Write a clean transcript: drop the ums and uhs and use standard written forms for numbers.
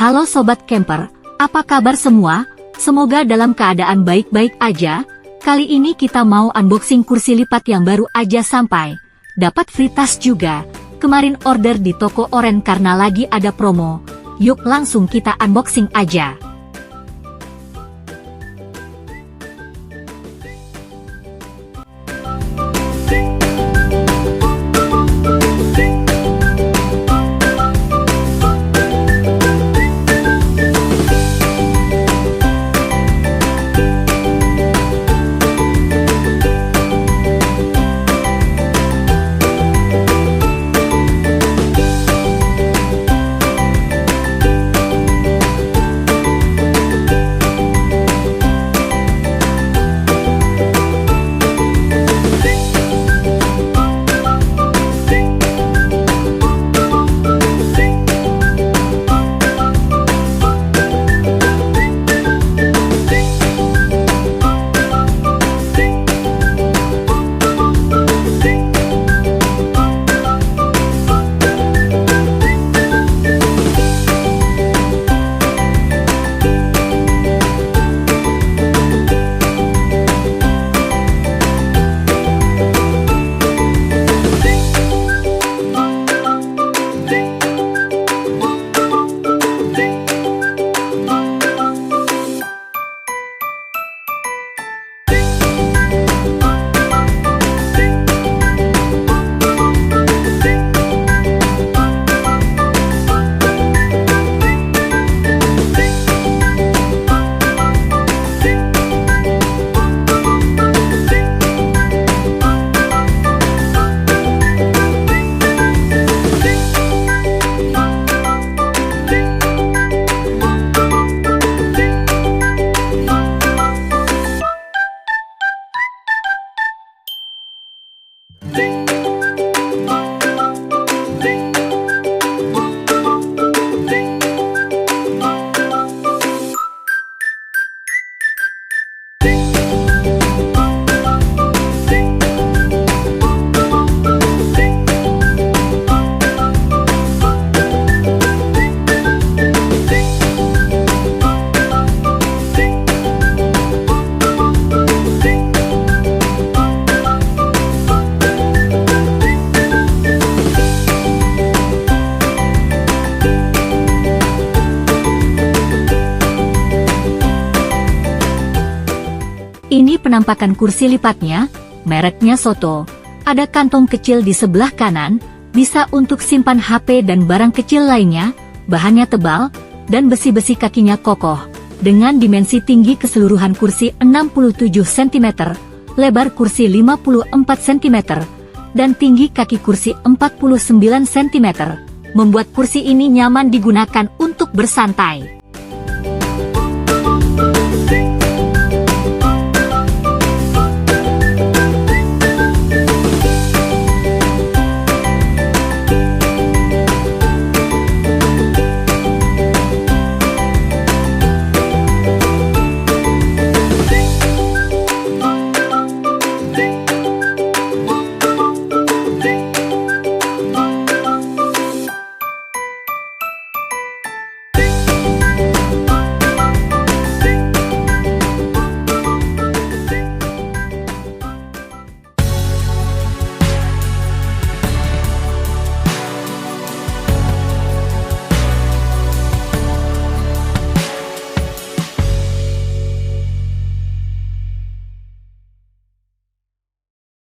Halo Sobat Camper, apa kabar semua? Semoga dalam keadaan baik-baik aja. Kali ini kita mau unboxing kursi lipat yang baru aja sampai. Dapat free tas juga. Kemarin order di toko Oren karena lagi ada promo. Yuk langsung kita unboxing aja. Ini penampakan kursi lipatnya, mereknya Soto. Ada kantong kecil di sebelah kanan, bisa untuk simpan HP dan barang kecil lainnya, bahannya tebal, dan besi-besi kakinya kokoh. Dengan dimensi tinggi keseluruhan kursi 67 cm, lebar kursi 54 cm, dan tinggi kaki kursi 49 cm, membuat kursi ini nyaman digunakan untuk bersantai.